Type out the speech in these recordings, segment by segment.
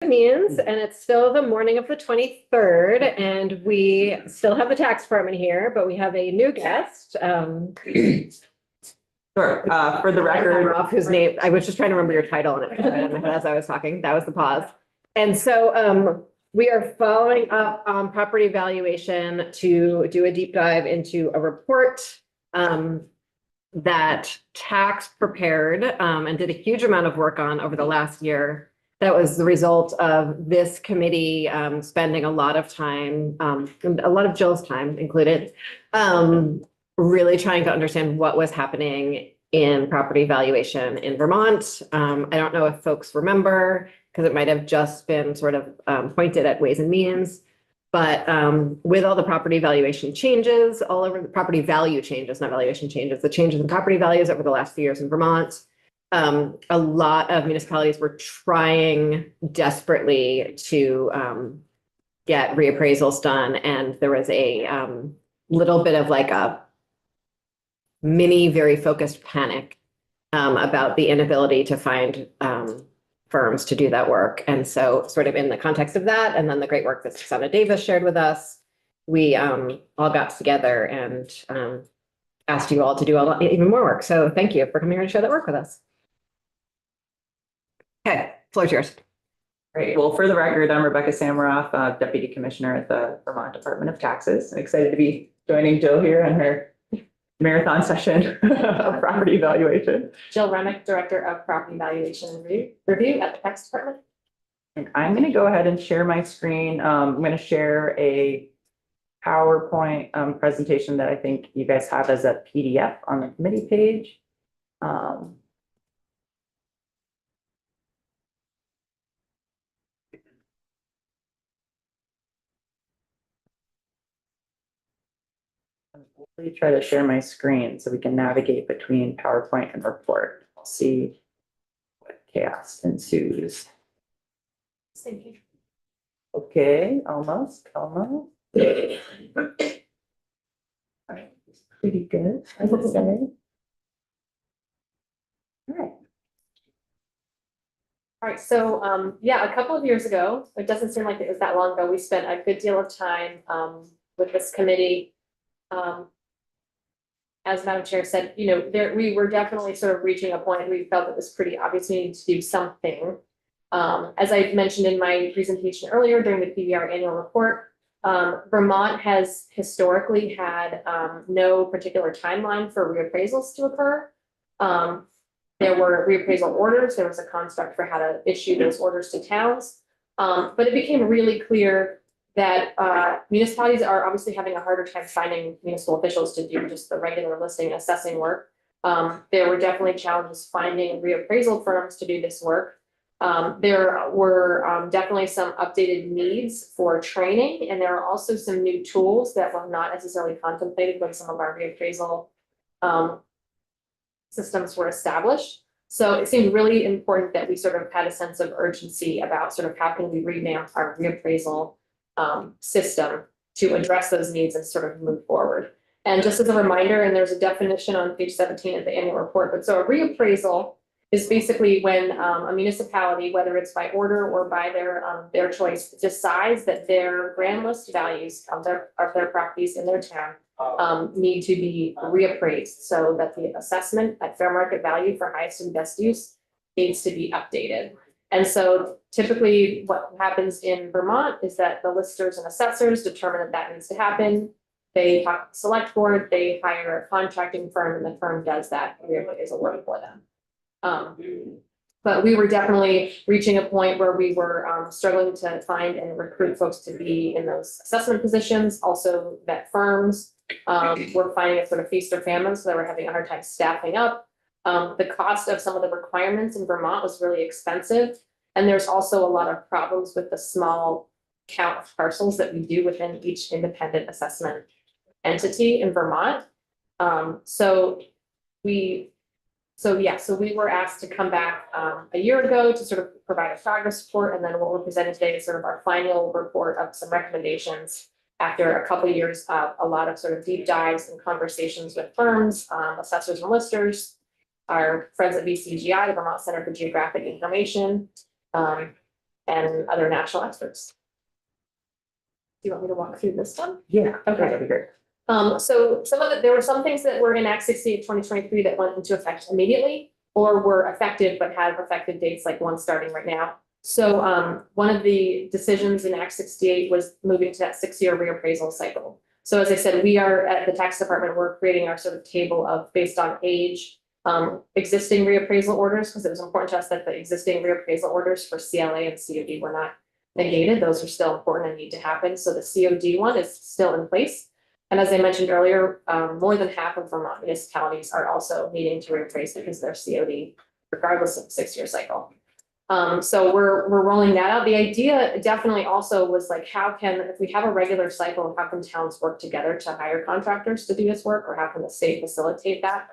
and Means, and it's still the morning of the 23rd, and we still have the tax department here, but we have a new guest. Sure, for the record. Off whose name, I was just trying to remember your title and as I was talking, that was the pause. And so we are following up on property valuation to do a deep dive into a report that Tax prepared and did a huge amount of work on over the last year. That was the result of this committee spending a lot of time, a lot of Jill's time included, really trying to understand what was happening in property valuation in Vermont. I don't know if folks remember, because it might have just been sort of pointed at Ways and Means. But with all the property valuation changes, all over the property value changes, not valuation changes, the changes in property values over the last few years in Vermont, a lot of municipalities were trying desperately to get reappraisals done. And there was a little bit of like a mini, very focused panic about the inability to find firms to do that work. And so sort of in the context of that, and then the great work that Susanna Davis shared with us, we all got together and asked you all to do even more work. So thank you for coming here to share that work with us. Okay, floor's yours. Great. Well, for the record, I'm Rebecca Samaroff, Deputy Commissioner at the Vermont Department of Taxes. I'm excited to be joining Jill here on her marathon session of property valuation. Jill Remick, Director of Property Valuation and Review at the Tax Department. And I'm going to go ahead and share my screen. I'm going to share a PowerPoint presentation that I think you guys have as a PDF on the committee page. Let me try to share my screen so we can navigate between PowerPoint and report. I'll see what chaos ensues. Thank you. Okay, almost. All right, pretty good, I would say. All right. All right, so yeah, a couple of years ago, it doesn't seem like it was that long ago, we spent a good deal of time with this committee. As Madam Chair said, you know, we were definitely sort of reaching a point we felt it was pretty obvious we needed to do something. As I mentioned in my presentation earlier during the PVR annual report, Vermont has historically had no particular timeline for reappraisals to occur. There were reappraisal orders. There was a construct for how to issue those orders to towns. But it became really clear that municipalities are obviously having a harder time finding municipal officials to do just the regular listing and assessing work. There were definitely challenges finding reappraisal firms to do this work. There were definitely some updated needs for training, and there are also some new tools that were not necessarily contemplated when some of our reappraisal systems were established. So it seemed really important that we sort of had a sense of urgency about sort of how can we revamp our reappraisal system to address those needs and sort of move forward. And just as a reminder, and there's a definition on page 17 of the annual report, but so a reappraisal is basically when a municipality, whether it's by order or by their choice, decides that their grand list values of their properties in their town need to be reappraised so that the assessment at fair market value for highest and best use needs to be updated. And so typically what happens in Vermont is that the listers and assessors determine that that needs to happen. They talk to the select board, they hire a contracting firm, and the firm does that reappraisal work for them. But we were definitely reaching a point where we were struggling to find and recruit folks to be in those assessment positions. Also that firms were finding it sort of feast or famine, so they were having a hard time staffing up. The cost of some of the requirements in Vermont was really expensive. And there's also a lot of problems with the small count of parcels that we do within each independent assessment entity in Vermont. So we were asked to come back a year ago to sort of provide a progress report. And then what we're presenting today is sort of our final report of some recommendations after a couple of years of a lot of sort of deep dives and conversations with firms, assessors and listers, our friends at VCGI, the Vermont Center for Geographic Information, and other national experts. Do you want me to walk through this one? Yeah, Okay. that'd be great. So there were some things that were in Act 68 2023 that went into effect immediately or were effective but have effective dates like one starting right now. So one of the decisions in Act 68 was moving to that 6-year reappraisal cycle. So as I said, we are at the tax department, we're creating our sort of table of based on age, existing reappraisal orders, because it was important to us that the existing reappraisal orders for CLA and COD were not negated. Those are still important and need to happen. So the COD one is still in place. And as I mentioned earlier, more than half of Vermont municipalities are also needing to reappraise because they're COD, regardless of the 6-year cycle. So we're rolling that out. The idea definitely also was like, if we have a regular cycle, how can towns work together to hire contractors to do this work, or how can the state facilitate that?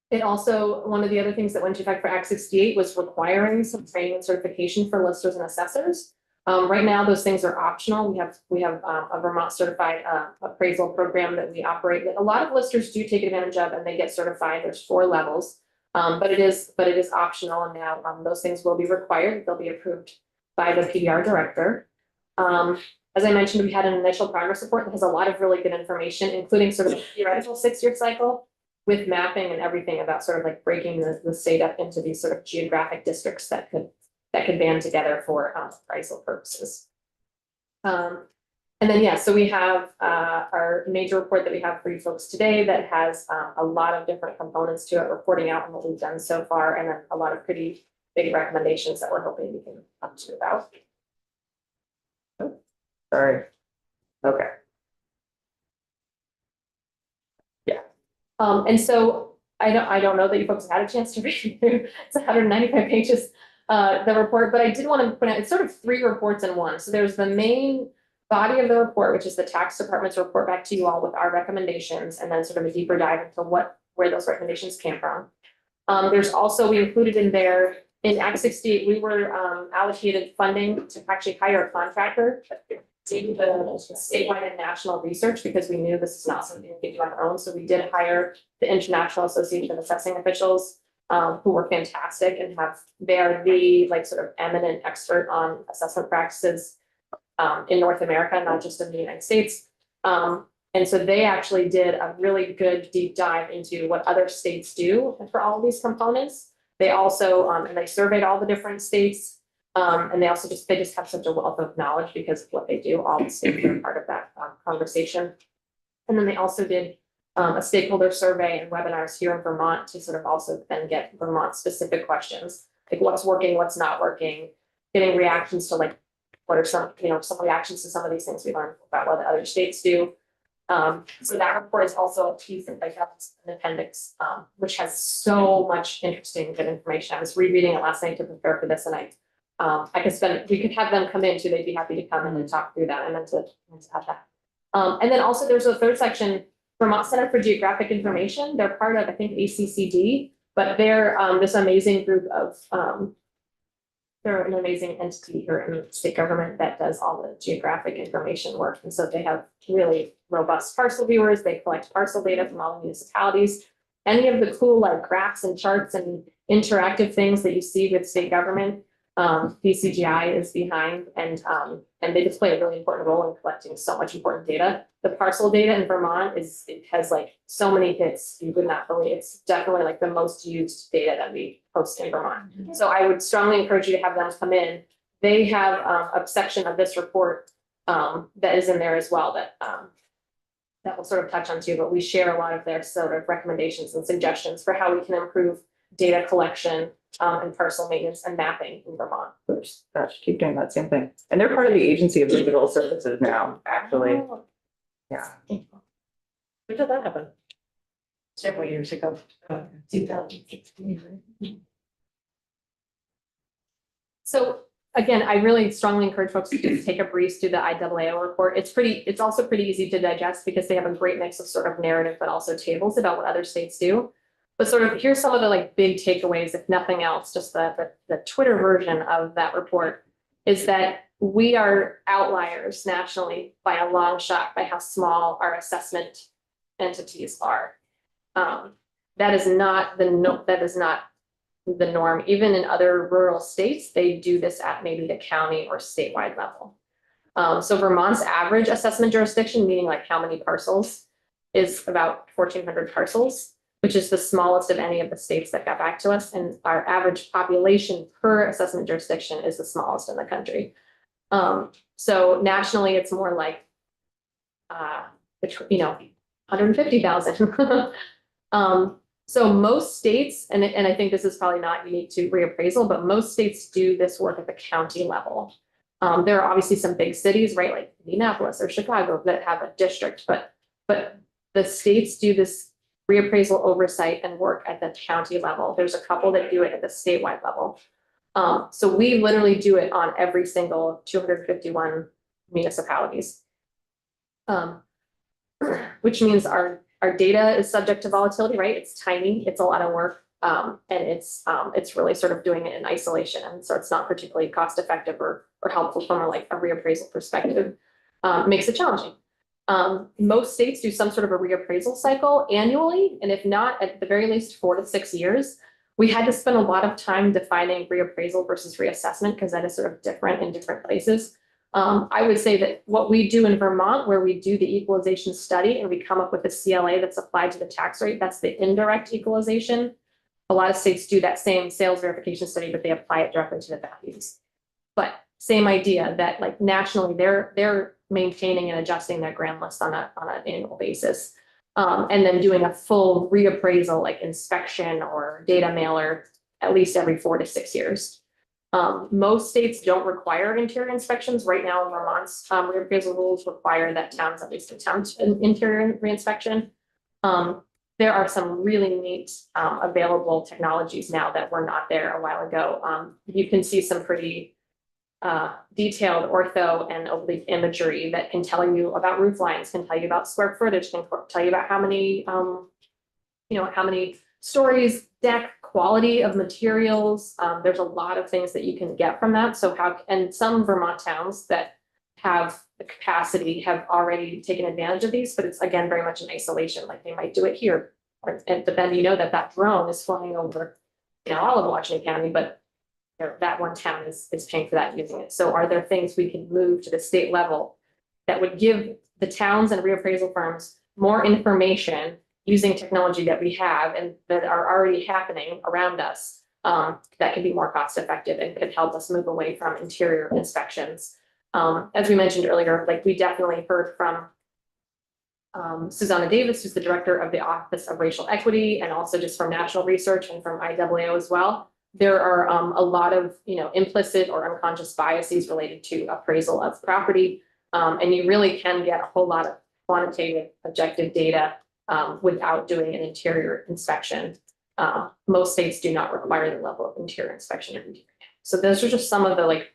It also, one of the other things that went into effect for Act 68 was requiring some training and certification for listers and assessors. Right now, those things are optional. We have a Vermont certified appraisal program that we operate that a lot of listers do take advantage of, and they get certified. There's 4 levels. But it is optional, and now those things will be required. They'll be approved by the PDR director. As I mentioned, we had an initial progress report that has a lot of really good information, including sort of a theoretical 6-year cycle with mapping and everything about sort of like breaking the state up into these sort of geographic districts that could band together for appraisal purposes. And then, yeah, so we have our major report that we have for you folks today that has a lot of different components to it, reporting out on what we've done so far, and then a lot of pretty big recommendations that we're hoping we can talk to you about. Oh, sorry. Okay. Yeah. And so I don't know that you folks have had a chance to read through. It's 195 pages, the report, but I did want to point out it's sort of 3 reports in one. So there's the main body of the report, which is the tax department's report back to you all with our recommendations, and then sort of a deeper dive into where those recommendations came from. There's also, we included in there, in Act 68, we were allocated funding to actually hire a contractor to do the statewide and national research, because we knew this is not something we could do on our own. So we did hire the International Association of Assessing Officials, who were fantastic and they are the like sort of eminent expert on assessment practices in North America, not just in the United States. And so they actually did a really good deep dive into what other states do for all of these components. They also, and they surveyed all the different states. And they also just have such a wealth of knowledge because of what they do. All the states are part of that conversation. And then they also did a stakeholder survey and webinars here in Vermont to sort of also then get Vermont specific questions, like what's working, what's not working, getting reactions to like, what are some reactions to some of these things we learned about what the other states do. So that report is also a piece of like an appendix, which has so much interesting good information. I was rereading it last night to prepare for this, and we could have them come in too. They'd be happy to come in and talk through that. I meant to have that. And then also there's a third section, Vermont Center for Geographic Information. They're part of, I think, ACCD, but they're this amazing group of they're an amazing entity here in the state government that does all the geographic information work. And so they have really robust parcel viewers. They collect parcel data from all the municipalities. Any of the cool like graphs and charts and interactive things that you see with state government, VCGI is behind, and they just play a really important role in collecting so much important data. The parcel data in Vermont has like so many hits you would not believe. It's definitely like the most used data that we post in Vermont. So I would strongly encourage you to have them come in. They have a section of this report that is in there as well that will sort of touch on too, but we share a lot of their sort of recommendations and suggestions for how we can improve data collection and parcel maintenance and mapping in Vermont. Gosh, keep doing that same thing. And they're part of the Agency of Digital Services now, actually. Yeah. When did that happen? Several years ago, 2016. So again, I really strongly encourage folks to just take a breeze through the IAAO report. It's also pretty easy to digest because they have a great mix of sort of narrative, but also tables about what other states do. But sort of here's some of the like big takeaways, if nothing else, just the Twitter version of that report is that we are outliers nationally by a long shot by how small our assessment entities are. That is not the norm. Even in other rural states, they do this at maybe the county or statewide level. So Vermont's average assessment jurisdiction, meaning like how many parcels, is about 1,400 parcels, which is the smallest of any of the states that got back to us. And our average population per assessment jurisdiction is the smallest in the country. So nationally, it's more like, 150,000. So most states, and I think this is probably not unique to reappraisal, but most states do this work at the county level. There are obviously some big cities, right, like Indianapolis or Chicago that have a district, but the states do this reappraisal oversight and work at the county level. There's a couple that do it at the statewide level. So we literally do it on every single 251 municipalities. Which means our data is subject to volatility, right? It's tiny, it's a lot of work. And it's really sort of doing it in isolation. And so it's not particularly cost effective or helpful from a reappraisal perspective. Makes it challenging. Most states do some sort of a reappraisal cycle annually, and if not, at the very least 4 to 6 years. We had to spend a lot of time defining reappraisal versus reassessment because that is sort of different in different places. I would say that what we do in Vermont, where we do the equalization study and we come up with a CLA that's applied to the tax rate, that's the indirect equalization. A lot of states do that same sales verification study, but they apply it directly to the values. But same idea that like nationally, they're maintaining and adjusting their grand list on an annual basis. And then doing a full reappraisal, like inspection or data mailer, at least every 4 to 6 years. Most states don't require interior inspections. Right now, Vermont's reappraisal rules require that towns at least attempt an interior reinspection. There are some really neat available technologies now that were not there a while ago. You can see some pretty detailed ortho and oblique imagery that can tell you about roof lines, can tell you about square footage, can tell you about how many, how many stories, deck, quality of materials. There's a lot of things that you can get from that. So and some Vermont towns that have the capacity have already taken advantage of these, but it's again, very much in isolation. Like they might do it here, but then that drone is flying over, all of Washington County, but that one town is paying for that and using it. So are there things we can move to the state level that would give the towns and reappraisal firms more information using technology that we have and that are already happening around us, that could be more cost effective and could help us move away from interior inspections? As we mentioned earlier, like we definitely heard from Susanna Davis, who's the director of the Office of Racial Equity, and also just from national research and from IAAO as well. There are a lot of implicit or unconscious biases related to appraisal of property, and you really can get a whole lot of quantitative objective data without doing an interior inspection. Most states do not require the level of interior inspection. So those are just some of the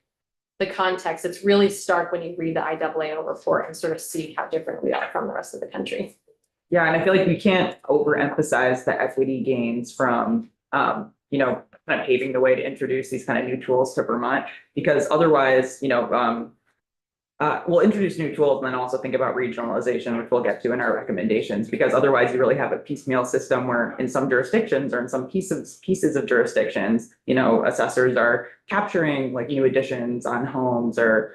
context. It's really stark when you read the IAAO report and sort of see how different we are from the rest of the country. Yeah, and I feel like we can't overemphasize the equity gains from, kind of paving the way to introduce these kind of new tools to Vermont, because otherwise, we'll introduce new tools and then also think about regionalization, which we'll get to in our recommendations, because otherwise you really have a piecemeal system where in some jurisdictions or in some pieces of jurisdictions, assessors are capturing like new additions on homes or,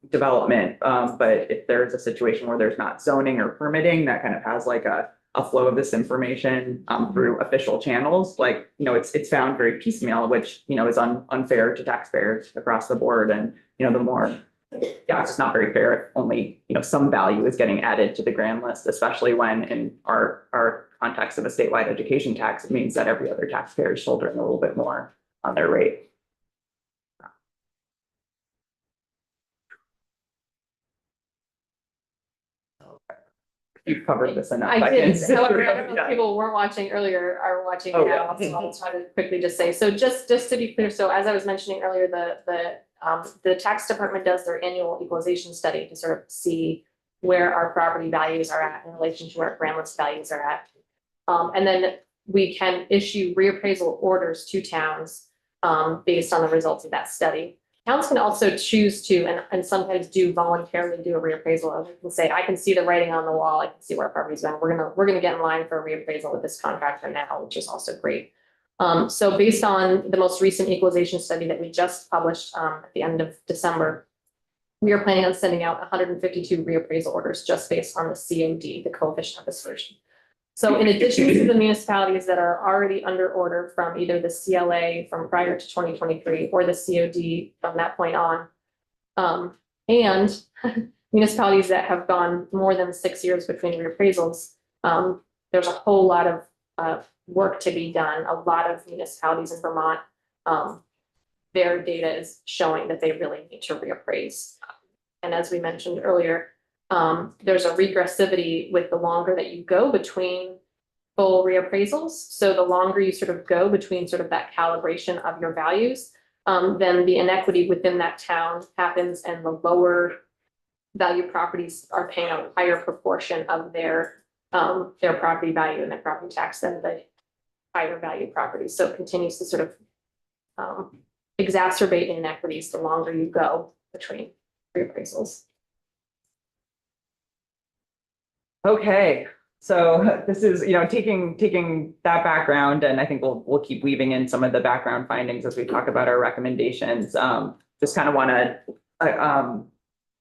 development. But if there's a situation where there's not zoning or permitting, that kind of has like a flow of this information through official channels, like, it's found very piecemeal, which, is unfair to taxpayers across the board. And, the more, it's just not very fair if only, some value is getting added to the grand list, especially when in our context of a statewide education tax, it means that every other taxpayer is shouldering a little bit more on their rate. You've covered this enough. I did. can- However, I don't know Yeah. if people weren't watching earlier are watching Oh, now. yeah. So I'll try to quickly just say, so just to be clear, so as I was mentioning earlier, the tax department does their annual equalization study to sort of see where our property values are at in relation to where our grand list values are at. And then we can issue reappraisal orders to towns based on the results of that study. Towns can also choose to, and sometimes do voluntarily do a reappraisal. And say, I can see the writing on the wall. I can see where our property's going. We're gonna get in line for a reappraisal with this contractor now, which is also great. So based on the most recent equalization study that we just published at the end of December, we are planning on sending out 152 reappraisal orders just based on the COD, the coefficient of dispersion. So in addition to the municipalities that are already under order from either the CLA from prior to 2023 or the COD from that point on, and municipalities that have gone more than 6 years between reappraisals, there's a whole lot of work to be done. A lot of municipalities in Vermont, their data is showing that they really need to reappraise. And as we mentioned earlier, there's a regressivity with the longer that you go between full reappraisals. So the longer you sort of go between sort of that calibration of your values, then the inequity within that town happens and the lower value properties are paying a higher proportion of their property value and their property tax than the higher value properties. So it continues to sort of exacerbate inequities the longer you go between reappraisals. Okay, so this is, taking that background, and I think we'll keep weaving in some of the background findings as we talk about our recommendations. Just kind of want to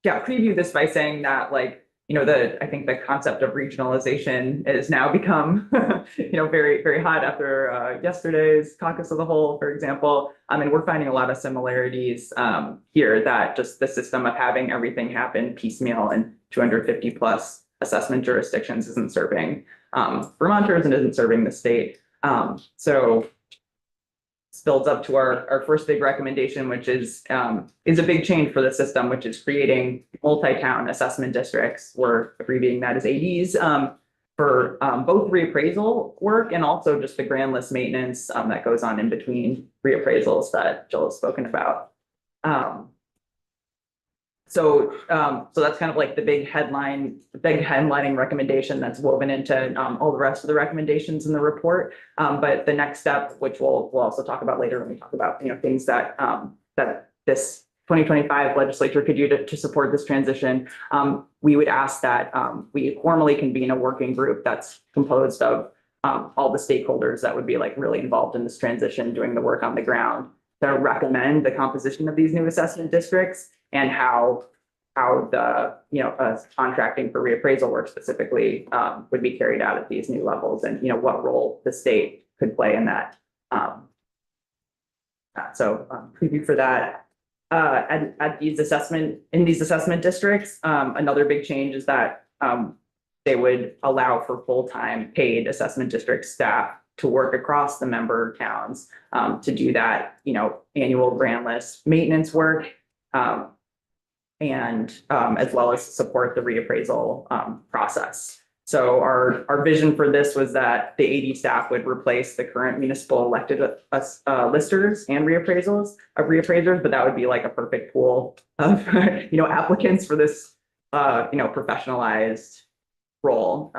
preview this by saying that, I think the concept of regionalization has now become, very, very hot after yesterday's caucus of the whole, for example. And we're finding a lot of similarities here, that just the system of having everything happen piecemeal and 250 plus assessment jurisdictions isn't serving Vermonters and isn't serving the state. So this builds up to our first big recommendation, which is a big change for the system, which is creating multi-town assessment districts. We're abbreviating that as ADs for both reappraisal work and also just the grand list maintenance that goes on in between reappraisals that Jill has spoken about. So that's kind of like the big headlining recommendation that's woven into all the rest of the recommendations in the report. But the next step, which we'll also talk about later when we talk about things that that this 2025 legislature could do to support this transition, we would ask that we formally convene a working group that's composed of all the stakeholders that would be really involved in this transition, doing the work on the ground, to recommend the composition of these new assessment districts and how the contracting for reappraisal work specifically would be carried out at these new levels, and what role the state could play in that. So preview for that. At these assessment districts, another big change is that they would allow for full-time paid assessment district staff to work across the member towns to do that, annual grand list maintenance work, and as well as support the reappraisal process. So our vision for this was that the AD staff would replace the current municipal elected listers and reappraisers, but that would be like a perfect pool of applicants for this professionalized role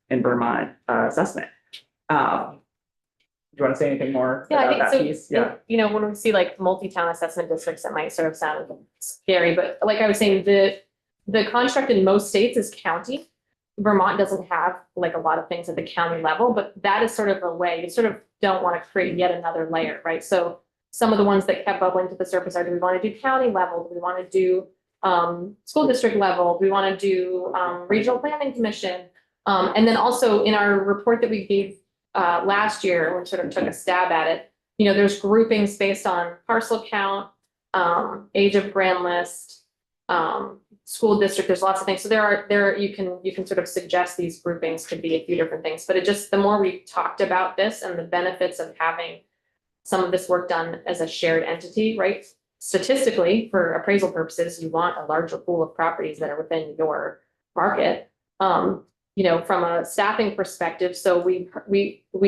in Vermont assessment. Do you want to say anything more about that piece? Yeah. When we see multi-town assessment districts, that might sort of sound scary, but like I was saying, the construct in most states is county. Vermont doesn't have a lot of things at the county level, but that is sort of a way. You sort of don't want to create yet another layer, right? So some of the ones that kept bubbling to the surface are, do we want to do county level? Do we want to do school district level? Do we want to do regional planning commission? And then also in our report that we gave last year, we sort of took a stab at it. There's groupings based on parcel count, age of grand list, school district. There's lots of things. So you can sort of suggest these groupings could be a few different things. But the more we talked about this and the benefits of having some of this work done as a shared entity, right? Statistically, for appraisal purposes, you want a larger pool of properties that are within your market. From a staffing perspective, so we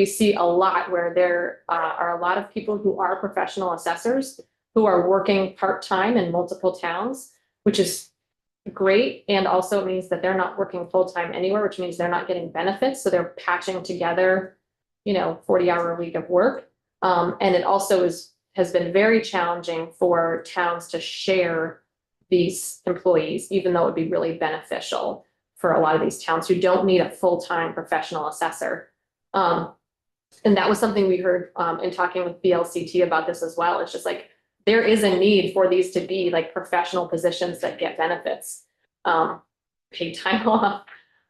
see a lot where there are a lot of people who are professional assessors who are working part-time in multiple towns, which is great. And also it means that they're not working full-time anywhere, which means they're not getting benefits. So they're patching together, 40-hour a week of work. And it also has been very challenging for towns to share these employees, even though it would be really beneficial for a lot of these towns who don't need a full-time professional assessor. And that was something we heard in talking with BLCT about this as well. It's just like, there is a need for these to be like professional positions that get benefits, paid time off.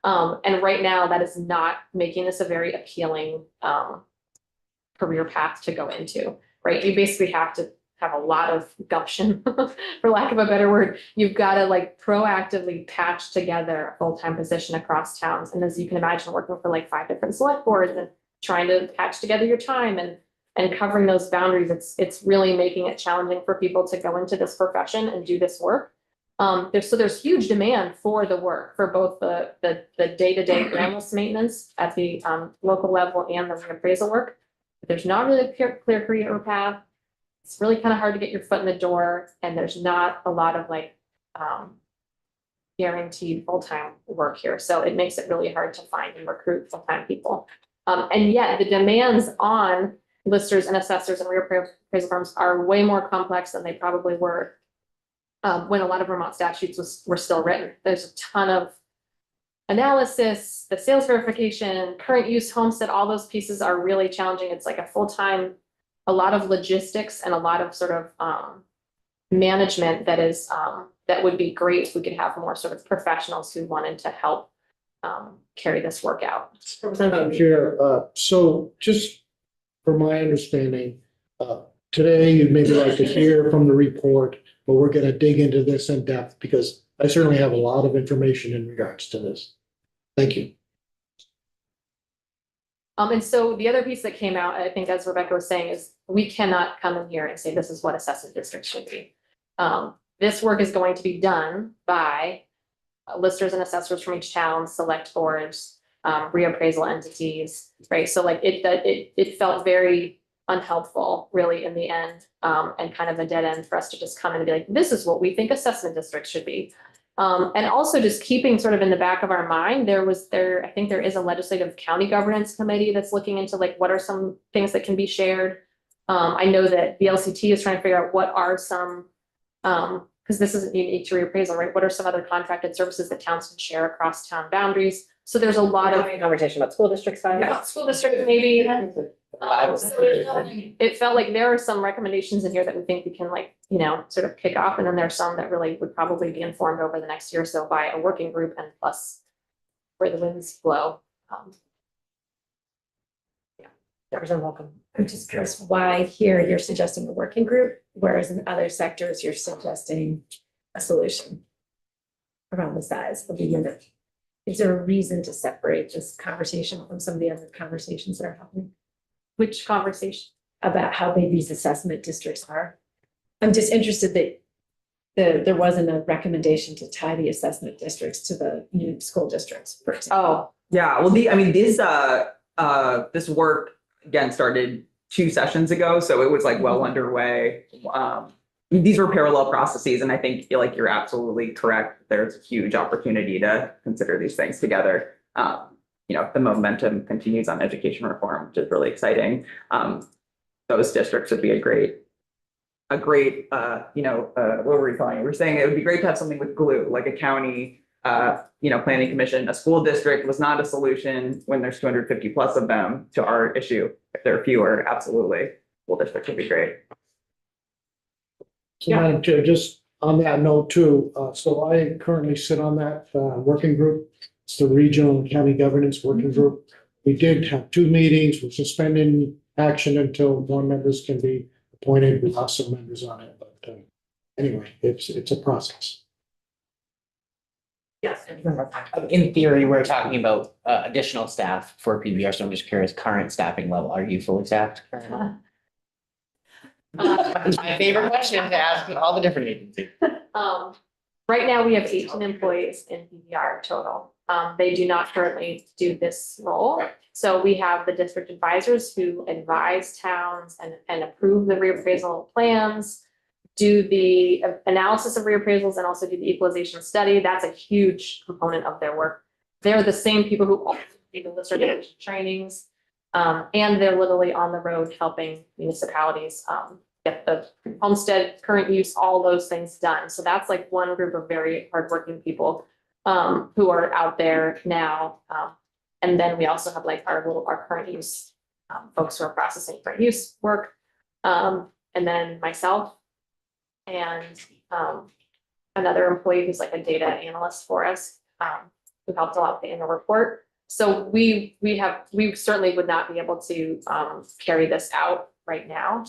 And right now that is not making this a very appealing career path to go into, right? You basically have to have a lot of gumption, for lack of a better word. You've got to like proactively patch together a full-time position across towns. And as you can imagine, working for like 5 different select boards and trying to patch together your time and covering those boundaries, it's really making it challenging for people to go into this profession and do this work. There's huge demand for the work, for both the day-to-day groundless maintenance at the local level and the reappraisal work. But there's not really a clear career path. It's really kind of hard to get your foot in the door, and there's not a lot of like guaranteed full-time work here. So it makes it really hard to find and recruit full-time people. And yet the demands on listers and assessors and reappraisal firms are way more complex than they probably were when a lot of Vermont statutes were still written. There's a ton of analysis, the sales verification, current use homestead, all those pieces are really challenging. It's like a full-time, a lot of logistics and a lot of sort of management that is that would be great if we could have more sort of professionals who wanted to help carry this work out. Madam Chair, so just from my understanding, today you'd maybe like to hear from the report, but we're going to dig into this in depth because I certainly have a lot of information in regards to this. Thank you. And so the other piece that came out, I think, as Rebecca was saying, is we cannot come in here and say this is what assessment districts should be. This work is going to be done by listers and assessors from each town, select boards, reappraisal entities, right? So like it felt very unhelpful really in the end, and kind of a dead end for us to just come in and be like, this is what we think assessment districts should be. And also just keeping sort of in the back of our mind, I think there is a legislative county governance committee that's looking into like, what are some things that can be shared? I know that the LCT is trying to figure out what are some, because this isn't unique to reappraisal, right? What are some other contracted services that towns can share across town boundaries? So there's a lot of Conversation about school districts. school district maybe. It felt like there are some recommendations in here that we think we can like, sort of kick off. And then there's some that really would probably be informed over the next year or so by a working group and plus where the winds blow. Representative Welcome. I'm just curious why here you're suggesting a working group, whereas in other sectors, you're suggesting a solution around the size of the unit. Is there a reason to separate this conversation from some of the other conversations that are happening Which conversation? about how big these assessment districts are? I'm just interested that there wasn't a recommendation to tie the assessment districts to the new school districts, for example. Oh, Yeah, well, this work again started 2 sessions ago, so it was like well underway. These were parallel processes, and I think you're absolutely correct. There's a huge opportunity to consider these things together. The momentum continues on education reform, which is really exciting. Those districts would be a great, what were we calling it? We're saying it would be great to have something with glue, like a county, planning commission. A school district was not a solution when there's 250 plus of them to our issue. If there are fewer, absolutely, school district would be great. So Madam Chair, just on that note too, so I currently sit on that working group. It's the Regional and County Governance Working Group. We did have 2 meetings. We're suspending action until more members can be appointed. We lost some members on it, but anyway, it's a process. Yes. In theory, we're talking about additional staff for PBR, so I'm just curious, current staffing level, are you fully staffed? currently? It's my favorite question to ask all the different agencies. right now we have 18 employees in PBR total. They do not currently do this role. So we have the district advisors who advise towns and approve the reappraisal plans, do the analysis of reappraisals and also do the equalization study. That's a huge component of their work. They're the same people who also do the lister trainings. And they're literally on the road helping municipalities get the homestead, current use, all those things done. So that's like one group of very hardworking people who are out there now. And then we also have like our current use folks who are processing for use work, and then myself. And, another employee who's like a data analyst for us, who helped a lot with the annual report. So we certainly would not be able to, carry this out right now.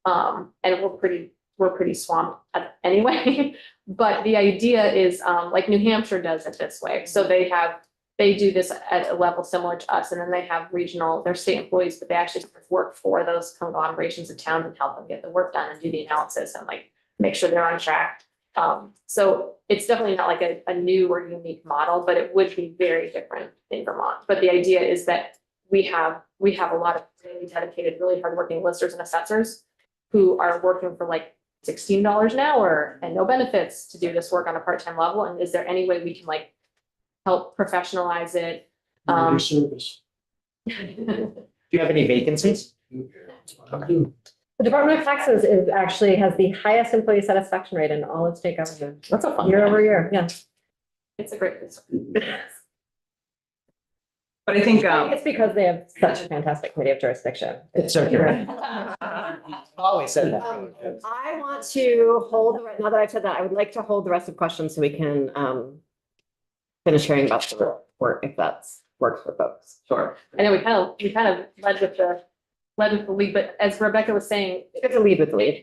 And we're pretty swamped anyway. But the idea is, like New Hampshire does it this way. So they do this at a level similar to us, and then they have they're state employees, but they actually work for those conglomerations of towns and help them get the work done and do the analysis and like make sure they're on track. So it's definitely not like a new or unique model, but it would be very different in Vermont. But the idea is that we have a lot of really dedicated, really hardworking listers and assessors who are working for like $16 an hour and no benefits to do this work on a part-time level. And is there any way we can like help professionalize it? Community service. Do you have any vacancies? The Department of Taxes has the highest employee satisfaction rate in all of state government, That's a fun. year over year, yeah. It's a great. But I think, It's because they have such a fantastic committee of jurisdiction. It's okay. Always said that. I want to now that I've said that, I would like to hold the rest of questions so we can finish hearing about the report if that's works for folks. sure. I know we kind of led with the lead, but as Rebecca was saying, You have to lead with the lead.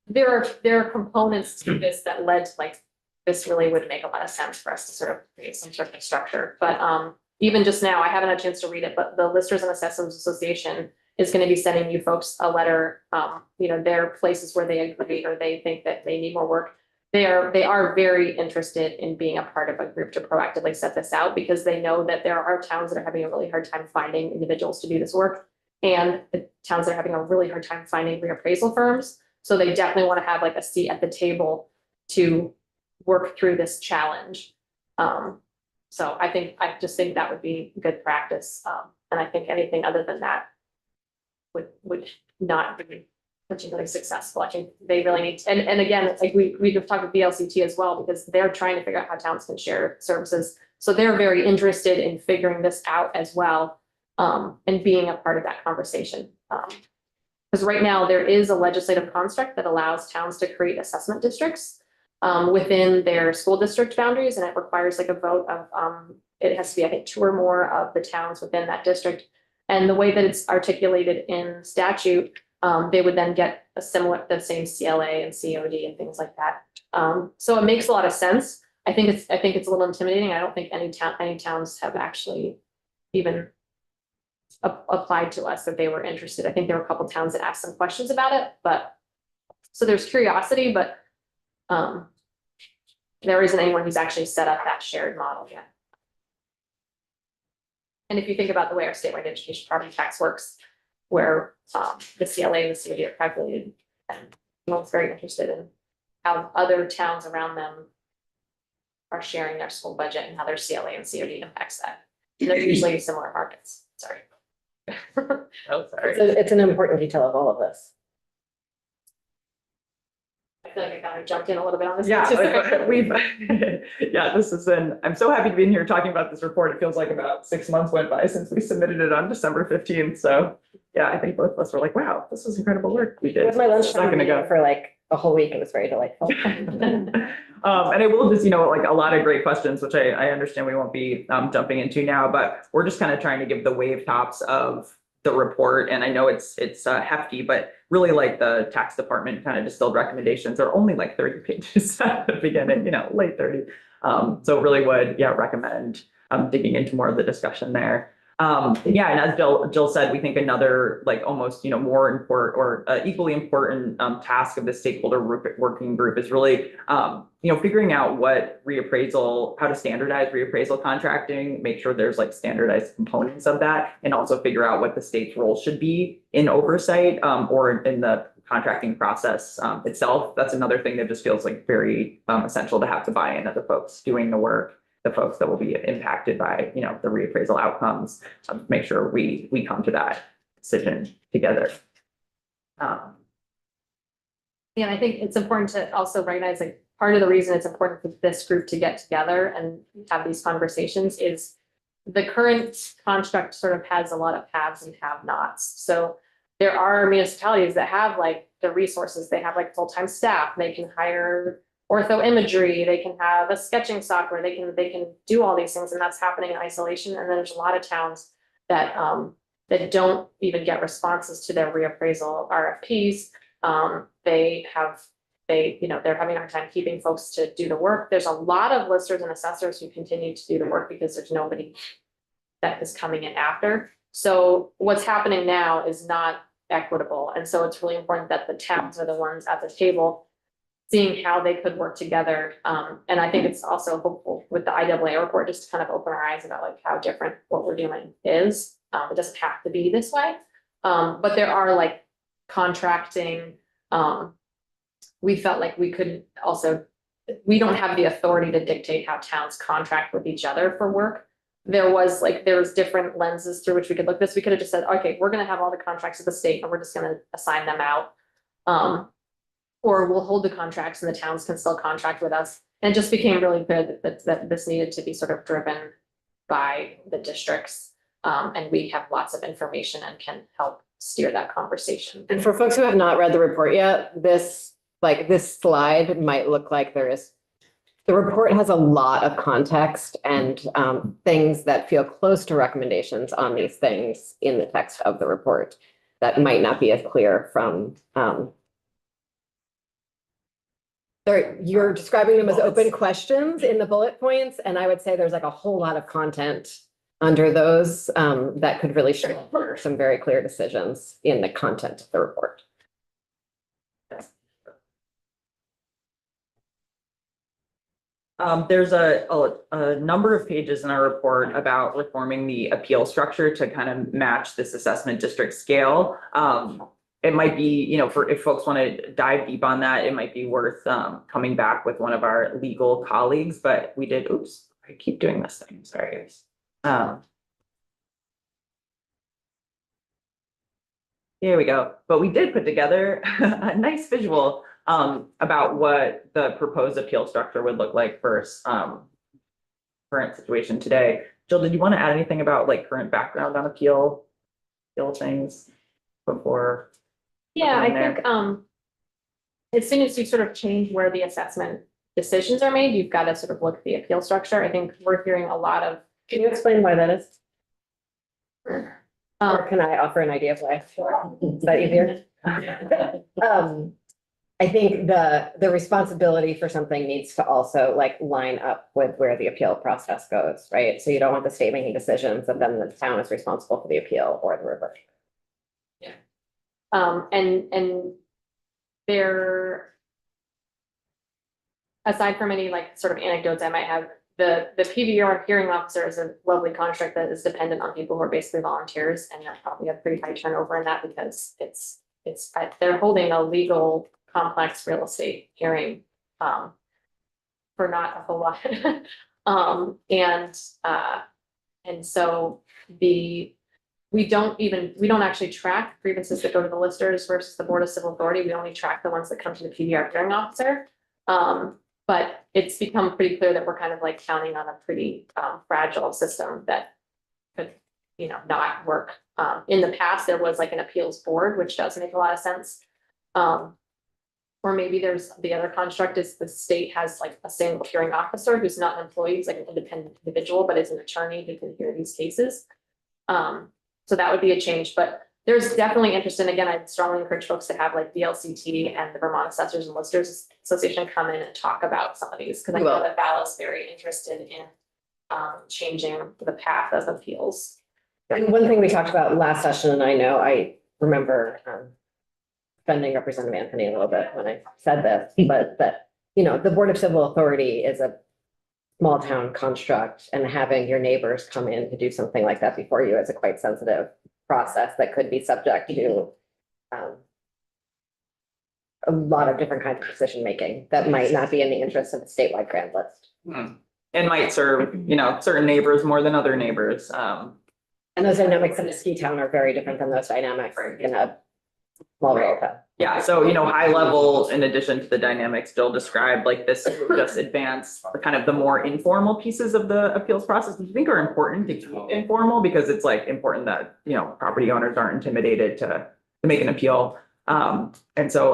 there are components to this that led to like, this really would make a lot of sense for us to sort of create some sort of structure. But even just now, I haven't had a chance to read it, but the Listers and Assessors Association is going to be sending you folks a letter. There are places where they agree or they think that they need more work. They are very interested in being a part of a group to proactively set this out because they know that there are towns that are having a really hard time finding individuals to do this work. And the towns that are having a really hard time finding reappraisal firms. So they definitely want to have like a seat at the table to work through this challenge. So I just think that would be good practice. And I think anything other than that would not be particularly successful. I think they really need, and again, like we have talked with BLCT as well, because they're trying to figure out how towns can share services. So they're very interested in figuring this out as well. And being a part of that conversation. Because right now there is a legislative construct that allows towns to create assessment districts within their school district boundaries, and it requires like a vote of, it has to be, I think, 2 or more of the towns within that district. And the way that it's articulated in statute, they would then get the same CLA and COD and things like that. So it makes a lot of sense. I think it's a little intimidating. I don't think any towns have actually even applied to us that they were interested. I think there were a couple towns that asked some questions about it, but so there's curiosity, but there isn't anyone who's actually set up that shared model yet. And if you think about the way our statewide education property tax works, where the CLA and the COD are calculated, and I'm very interested in how other towns around them are sharing their school budget and how their CLA and COD impacts that. And they're usually similar markets. Sorry. Oh, sorry. It's an important detail of all of this. I feel like I kind of jumped in a little bit on this. Yeah, I'm so happy to be in here talking about this report. It feels like about 6 months went by since we submitted it on December 15th. So yeah, I think both of us were like, wow, this was incredible work we did. It was my lunchtime Second ago. meeting for like a whole week. It was very delightful. And I will just, like a lot of great questions, which I understand we won't be jumping into now, but we're just kind of trying to give the wave tops of the report. And I know it's hefty, but really like the tax department kind of distilled recommendations are only like 30 pages at the beginning, late 30. So really would, recommend digging into more of the discussion there. And as Jill said, we think another like almost, more important or equally important task of the stakeholder working group is really, figuring out how to standardize reappraisal contracting, make sure there's like standardized components of that, and also figure out what the state's role should be in oversight or in the contracting process itself. That's another thing that just feels like very essential to have the buy-in of the folks doing the work. The folks that will be impacted by, the reappraisal outcomes, make sure we come to that decision together. Yeah, and I think it's important to also recognize like part of the reason it's important for this group to get together and have these conversations is the current construct sort of has a lot of haves and have-nots. So there are municipalities that have like the resources, they have like full-time staff, they can hire ortho imagery, they can have a sketching software, they can do all these things, and that's happening in isolation. And then there's a lot of towns that that don't even get responses to their reappraisal RFPs. They're having a hard time keeping folks to do the work. There's a lot of listers and assessors who continue to do the work because there's nobody that is coming in after. So what's happening now is not equitable. And so it's really important that the towns are the ones at the table seeing how they could work together. And I think it's also hopeful with the IAA report, just to kind of open our eyes about like how different what we're doing is. It doesn't have to be this way. But there are like contracting, we felt like we couldn't also, we don't have the authority to dictate how towns contract with each other for work. There was different lenses through which we could look at this. We could have just said, okay, we're gonna have all the contracts of the state and we're just gonna assign them out. Or we'll hold the contracts and the towns can still contract with us. And it just became really clear that this needed to be sort of driven by the districts. And we have lots of information and can help steer that conversation. And for folks who have not read the report yet, this slide might look like the report has a lot of context and things that feel close to recommendations on these things in the text of the report that might not be as clear from you're describing them as open questions in the bullet points, and I would say there's like a whole lot of content under those that could really show some very clear decisions in the content of the report. There's a number of pages in our report about reforming the appeal structure to kind of match this assessment district scale. It might be, if folks want to dive deep on that, it might be worth coming back with one of our legal colleagues, but we did, oops, I keep doing this thing, sorry guys. Here we go. But we did put together a nice visual about what the proposed appeal structure would look like for current situation today. Jill, did you want to add anything about like current background on appeal things before? Yeah, I think as soon as you sort of change where the assessment decisions are made, you've got to sort of look at the appeal structure. I think we're hearing a lot of. Can you explain why that is? Or can I offer an idea of why? Is that easier? I think the responsibility for something needs to also like line up with where the appeal process goes, right? So you don't want the state making decisions that then the town is responsible for the appeal or the reverse. Yeah. And there, aside from any like sort of anecdotes I might have, the PVR hearing officer is a lovely construct that is dependent on people who are basically volunteers, and that probably have pretty high turnover in that because they're holding a legal complex real estate hearing for not a whole lot. And so we don't actually track grievances that go to the listers versus the Board of Civil Authority. We only track the ones that come to the PVR hearing officer. But it's become pretty clear that we're kind of like counting on a pretty fragile system that could, not work. In the past, there was like an appeals board, which does make a lot of sense. Or maybe there's the other construct is the state has like a single hearing officer who's not an employee, he's like an independent individual, but is an attorney who can hear these cases. So that would be a change, but there's definitely interest in, again, I'd strongly encourage folks to have like the LCT and the Vermont Assessors and Listers Association come in and talk about some of these, because I know that Val is very interested in changing the path of appeals. And one thing we talked about last session, and I remember offending Representative Anthony a little bit when I said this, but that, the Board of Civil Authority is a small town construct, and having your neighbors come in to do something like that before you is a quite sensitive process that could be subject to a lot of different kinds of decision making that might not be in the interest of the statewide grand list. And might serve, certain neighbors more than other neighbors. And those dynamics in a ski town are very different than those dynamics in a Yeah, so, high level, in addition to the dynamics Jill described, like this would just advance kind of the more informal pieces of the appeals process, which I think are important to keep informal, because it's like important that, property owners aren't intimidated to make an appeal. And so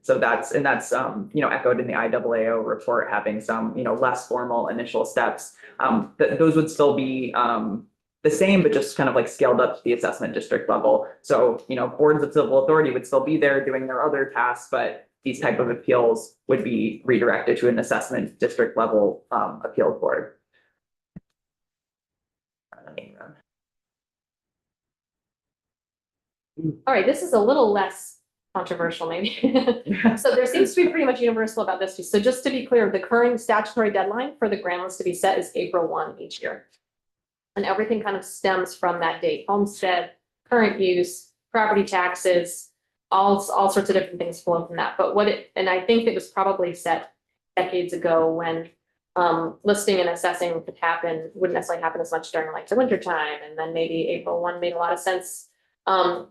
that's echoed in the IAAO report, having some, less formal initial steps. Those would still be, the same, but just kind of like scaled up to the assessment district level. So, boards of civil authority would still be there doing their other tasks, but these type of appeals would be redirected to an assessment district level appeal board. All right, this is a little less controversial maybe. So there seems to be pretty much universal about this. So just to be clear, the current statutory deadline for the grand list to be set is April 1 each year. And everything kind of stems from that date: homestead, current use, property taxes, all sorts of different things flow from that. But and I think it was probably set decades ago when listing and assessing wouldn't necessarily happen as much during like the winter time. And then maybe April 1 made a lot of sense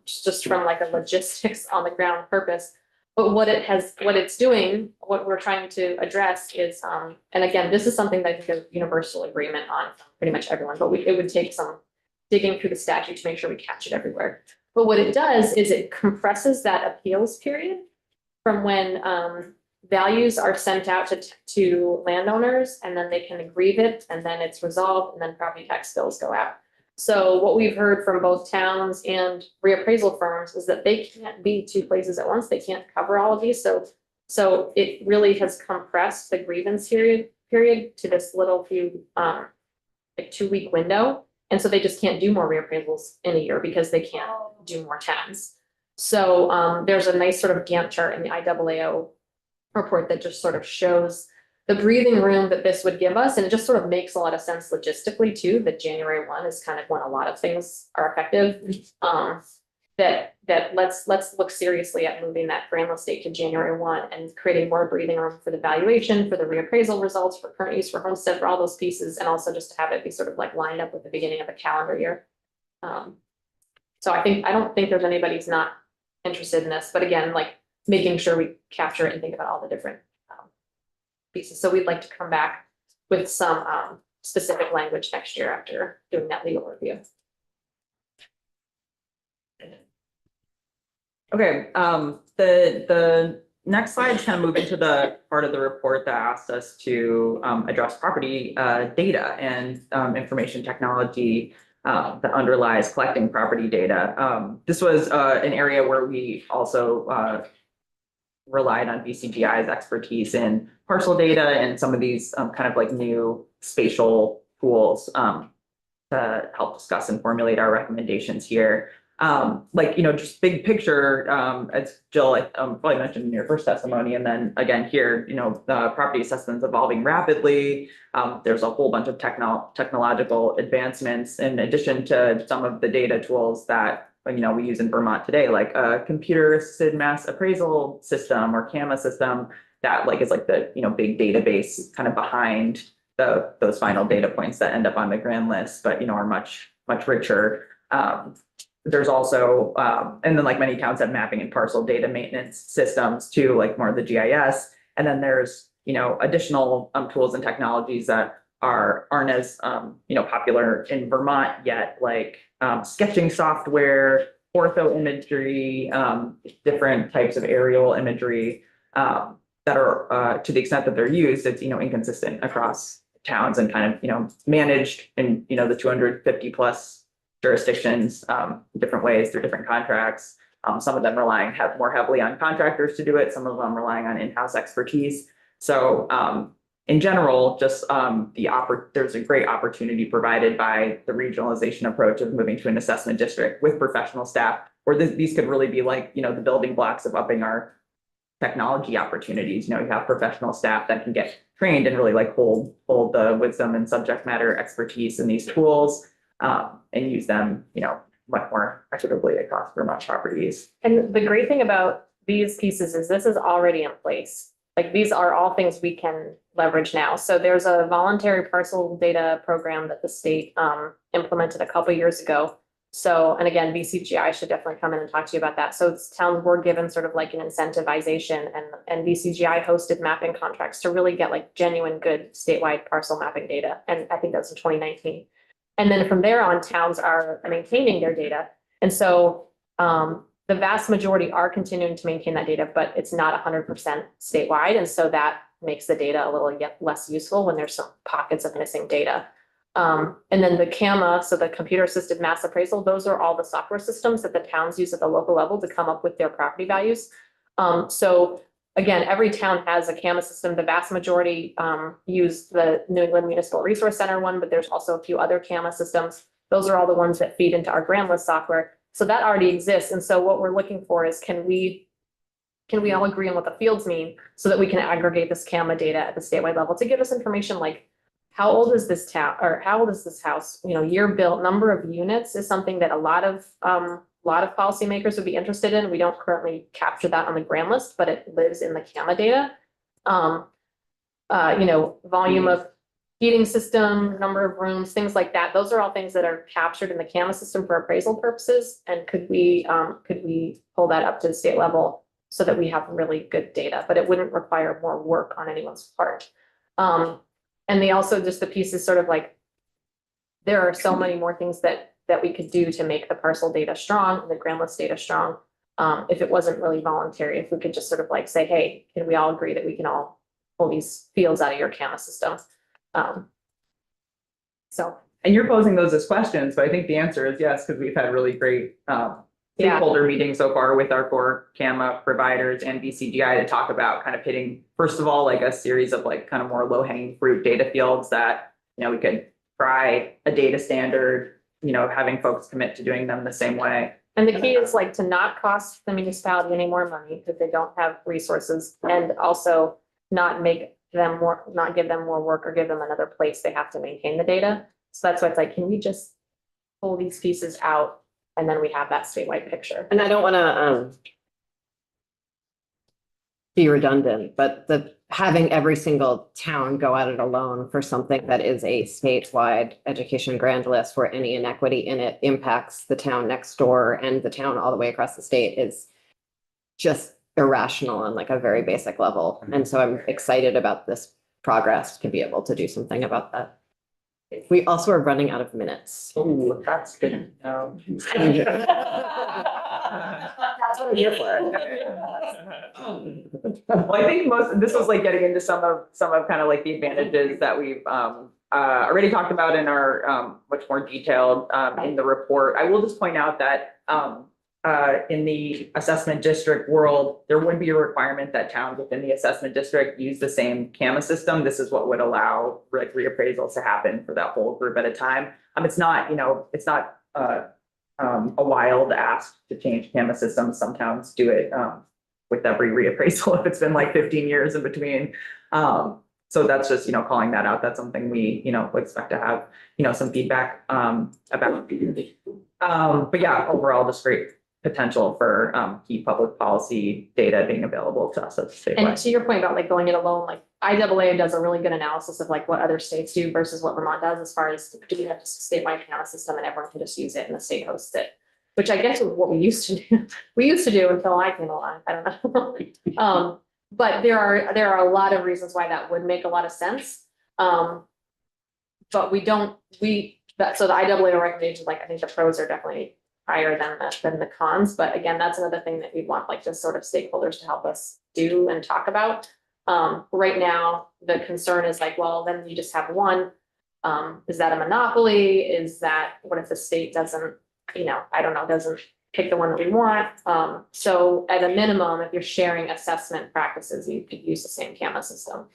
just from like a logistics on the ground purpose. But what it's doing, what we're trying to address is, and again, this is something that I think is universal agreement on from pretty much everyone, but it would take some digging through the statute to make sure we catch it everywhere. But what it does is it compresses that appeals period from when values are sent out to landowners, and then they can aggrieve it, and then it's resolved, and then property tax bills go out. So what we've heard from both towns and reappraisal firms is that they can't be two places at once. They can't cover all of these. So it really has compressed the grievance period to this little few, like 2-week window. And so they just can't do more reappraisals in a year because they can't do more towns. So there's a nice sort of Gantt chart in the IAAO report that just sort of shows the breathing room that this would give us. And it just sort of makes a lot of sense logistically too, that January 1 is kind of when a lot of things are effective. That let's look seriously at moving that grand list date to January 1 and creating more breathing room for the valuation, for the reappraisal results, for current use, for homestead, for all those pieces, and also just to have it be sort of like lined up with the beginning of the calendar year. So I don't think there's anybody who's not interested in this, but again, like making sure we capture it and think about all the different pieces. So we'd like to come back with some specific language next year after doing that legal review. Okay, the next slides kind of move into the part of the report that asked us to address property data and information technology that underlies collecting property data. This was an area where we also relied on BCGI's expertise in parcel data and some of these kind of like new spatial tools to help discuss and formulate our recommendations here. Just big picture, as Jill probably mentioned in your first testimony, and then again here, the property assessment's evolving rapidly. There's a whole bunch of technological advancements in addition to some of the data tools that we use in Vermont today, like a computer assisted mass appraisal system or CAMA system that is like the big database kind of behind those final data points that end up on the grand list, but are much richer. There's also and then like many towns have mapping and parcel data maintenance systems too, like more of the GIS. And then there's additional tools and technologies that aren't as popular in Vermont yet, like sketching software, ortho imagery, different types of aerial imagery that are to the extent that they're used, it's inconsistent across towns and kind of managed in the 250 plus jurisdictions different ways through different contracts. Some of them relying more heavily on contractors to do it, some of them relying on in-house expertise. So in general, just there's a great opportunity provided by the regionalization approach of moving to an assessment district with professional staff, where these could really be like, the building blocks of upping our technology opportunities. You have professional staff that can get trained and really like hold the wisdom and subject matter expertise in these tools and use them, much more equitably across Vermont properties. And the great thing about these pieces is this is already in place. Like these are all things we can leverage now. So there's a voluntary parcel data program that the state implemented a couple years ago So, and again, VCGI should definitely come in and talk to you about that. So towns were given sort of like an incentivization and VCGI hosted mapping contracts to really get like genuine good statewide parcel mapping data. And I think that's in 2019. And then from there on, towns are maintaining their data. And so the vast majority are continuing to maintain that data, but it's not 100% statewide. And so that makes the data a little yet less useful when there's some pockets of missing data. And then the CAMA, so the computer assisted mass appraisal, those are all the software systems that the towns use at the local level to come up with their property values. So again, every town has a CAMA system. The vast majority use the New England Municipal Resource Center one, but there's also a few other CAMA systems. Those are all the ones that feed into our grand list software. So that already exists. And so what we're looking for is can we all agree on what the fields mean so that we can aggregate this CAMA data at the statewide level to give us information like how old is this town or how old is this house? You know, year built, number of units is something that a lot of policymakers would be interested in. We don't currently capture that on the grand list, but it lives in the CAMA data. You know, volume of heating system, number of rooms, things like that. Those are all things that are captured in the CAMA system for appraisal purposes. And could we pull that up to the state level so that we have really good data, but it wouldn't require more work on anyone's part. And they also just the piece is sort of like, there are so many more things that we could do to make the parcel data strong, and the grand list data strong. If it wasn't really voluntary, if we could just sort of like say, hey, can we all agree that we can all pull these fields out of your CAMA system? So. And you're posing those as questions, but I think the answer is yes, because we've had really great stakeholder meetings so far with our core CAMA providers and VCGI to talk about kind of hitting, first of all, like a series of like kind of more low hanging fruit data fields that, you know, we could try a data standard, you know, having folks commit to doing them the same way. And the key is like to not cost the municipality any more money because they don't have resources, and also not give them more work or give them another place they have to maintain the data. So that's why it's like, can we just pull these pieces out and then we have that statewide picture? And I don't want to be redundant, but having every single town go at it alone for something that is a statewide education grand list where any inequity in it impacts the town next door and the town all the way across the state is just irrational on like a very basic level. And so I'm excited about this progress to be able to do something about that. We also are running out of minutes. Oh, that's good. No. That's what I'm here for. Well, I think this was like getting into some of kind of like the advantages that we've already talked about in our much more detailed in the report. I will just point out that in the assessment district world, there would be a requirement that towns within the assessment district use the same CAMA system. This is what would allow reappraisals to happen for that whole group at a time. It's not, you know, it's not a wild ask to change CAMA systems. Some towns do it with every reappraisal if it's been like 15 years in between. So that's just, you know, calling that out. That's something we, you know, would expect to have, you know, some feedback about. But yeah, overall, just great potential for key public policy data being available to us at the statewide. And to your point about like going it alone, like IAA does a really good analysis of like what other states do versus what Vermont does as far as do we have just a statewide CAMA system and everyone can just use it and the state hosts it, which I guess is what we used to do. We used to do until I came along. I don't know. But there are a lot of reasons why that would make a lot of sense. But so the IAA recommendation, like I think the pros are definitely higher than the cons, but again, that's another thing that we want like just sort of stakeholders to help us do and talk about. Right now, the concern is like, well, then you just have one. Is that a monopoly? Is that, what if the state doesn't, you know, I don't know, doesn't pick the one that we want? So at a minimum, if you're sharing assessment practices, you could use the same CAMA system.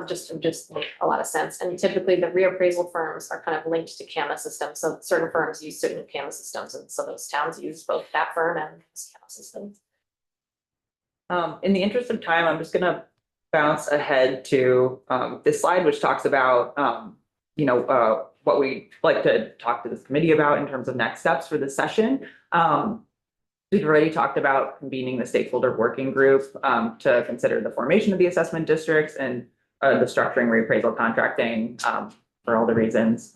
Just make a lot of sense. And typically the reappraisal firms are kind of linked to CAMA systems. So certain firms use certain CAMA systems. And so those towns use both that firm and this CAMA system. In the interest of time, I'm just gonna bounce ahead to this slide, which talks about you know, what we like to talk to this committee about in terms of next steps for this session. We've already talked about convening the stakeholder working group to consider the formation of the assessment districts and the structuring reappraisal contracting for all the reasons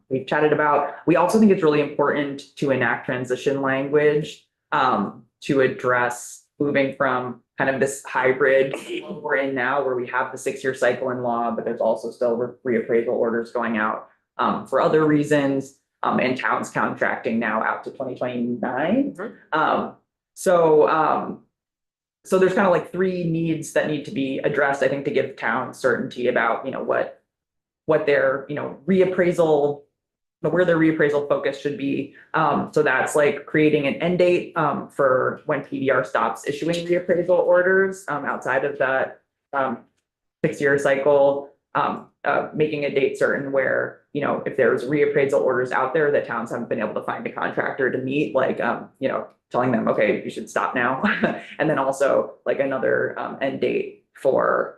we've chatted about. We also think it's really important to enact transition language to address moving from kind of this hybrid we're in now, where we have the 6-year cycle in law, but there's also still reappraisal orders going out for other reasons, and towns contracting now out to 2029. So there's kind of like 3 needs that need to be addressed, I think, to give towns certainty about, what their, reappraisal, where their reappraisal focus should be. So that's like creating an end date for when PBR stops issuing reappraisal orders outside of that 6-year cycle, making a date certain where, if there's reappraisal orders out there that towns haven't been able to find a contractor to meet, like, telling them, okay, you should stop now. And then also like another end date for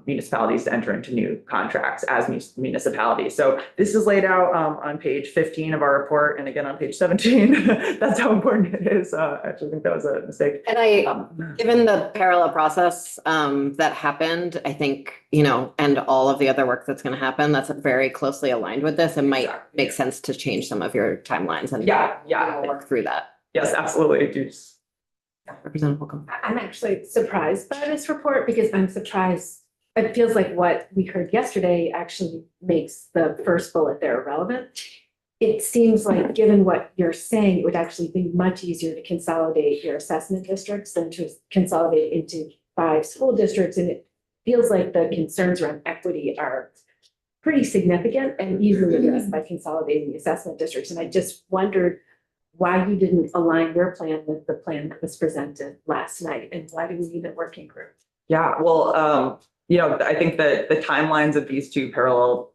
municipalities to enter into new contracts as municipalities. So this is laid out on page 15 of our report, and again on page 17. That's how important it is. I actually think that was a mistake. And given the parallel process that happened, I think, and all of the other work that's going to happen, that's very closely aligned with this and might make sense to change some of your timelines and work through that. Yes, absolutely. Dude. Representative Holcomb. I'm actually surprised by this report because I'm surprised. It feels like what we heard yesterday actually makes the first bullet there irrelevant. It seems like, given what you're saying, it would actually be much easier to consolidate your assessment districts than to consolidate into 5 school districts. And it feels like the concerns around equity are pretty significant and easily addressed by consolidating the assessment districts. And I just wondered why you didn't align your plan with the plan that was presented last night, and why do we need a working group? Yeah, well, I think that the timelines of these 2 parallel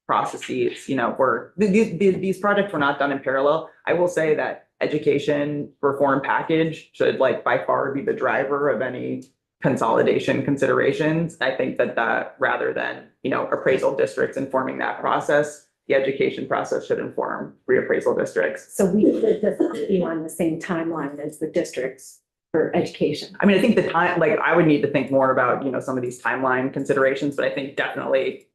processes, were these projects were not done in parallel. I will say that education reform package should by far be the driver of any consolidation considerations. I think that rather than, appraisal districts informing that process, the education process should inform reappraisal districts. So we should just be on the same timeline as the districts for education. I mean, I think the time, I would need to think more about, some of these timeline considerations, but I think definitely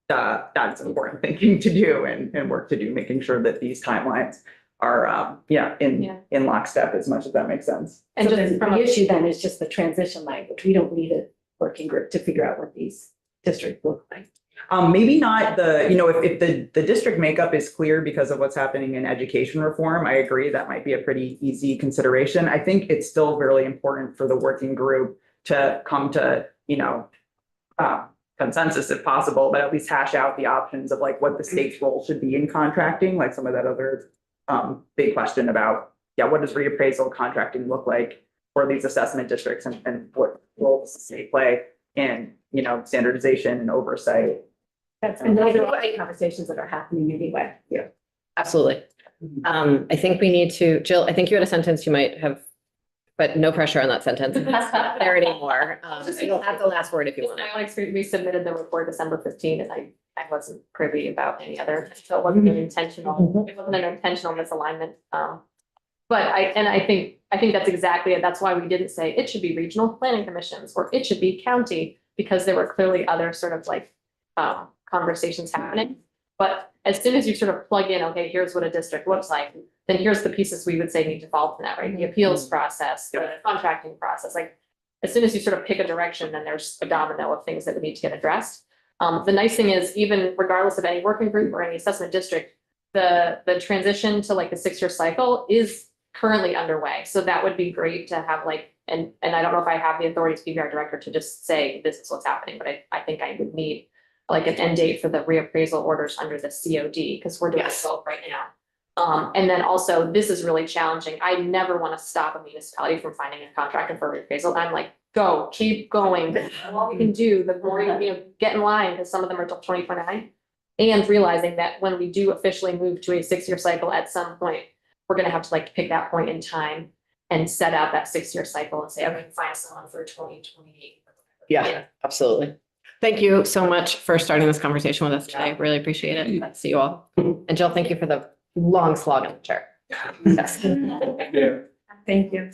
that's important thinking to do and work to do, making sure that these timelines are, in lockstep as much as that makes sense. And So just then from the a- issue then is just the transition language. We don't need a working group to figure out what these districts look like. Maybe not if the district makeup is clear because of what's happening in education reform, I agree that might be a pretty easy consideration. I think it's still really important for the working group to come to, consensus if possible, but at least hash out the options of what the state's role should be in contracting, like some of that other big question about, what does reappraisal contracting look like for these assessment districts and what role does the state play in, standardization and oversight. And those are all conversations that are happening anyway. Yeah. Absolutely. I think we need to, Jill, I think you had a sentence you might have, but no pressure on that sentence. It's not there anymore. You'll have the last word if you It's want my it. own experience. We submitted the report December 15 and I wasn't privy about any other, so it wasn't an intentional, it wasn't an intentional misalignment. But I think that's exactly it. That's why we didn't say it should be regional planning commissions or it should be county, because there were clearly other sort of conversations happening. But as soon as you sort of plug in, okay, here's what a district looks like, then here's the pieces we would say need to fall from that, right? The appeals process, the contracting process, as soon as you sort of pick a direction, then there's a domino of things that would need to get addressed. The nice thing is, even regardless of any working group or any assessment district, the transition to the 6-year cycle is currently underway. So that would be great to have and I don't know if I have the authority as PBR director to just say this is what's happening, but I think I would need an end date for the reappraisal orders under the COD, because we're doing both right now. And then also, this is really challenging. I never want to stop a municipality from finding a contractor for reappraisal. I'm go, keep going. The more we can do, the more, get in line, because some of them are till 2029. And realizing that when we do officially move to a 6-year cycle at some point, we're going to have to pick that point in time and set out that 6-year cycle and say, okay, find someone for 2028. Yeah, absolutely. Thank you so much for starting this conversation with us today. Really appreciate it. See you all. And Jill, thank you for the long slog in the chair. Yes. Yeah. Thank you.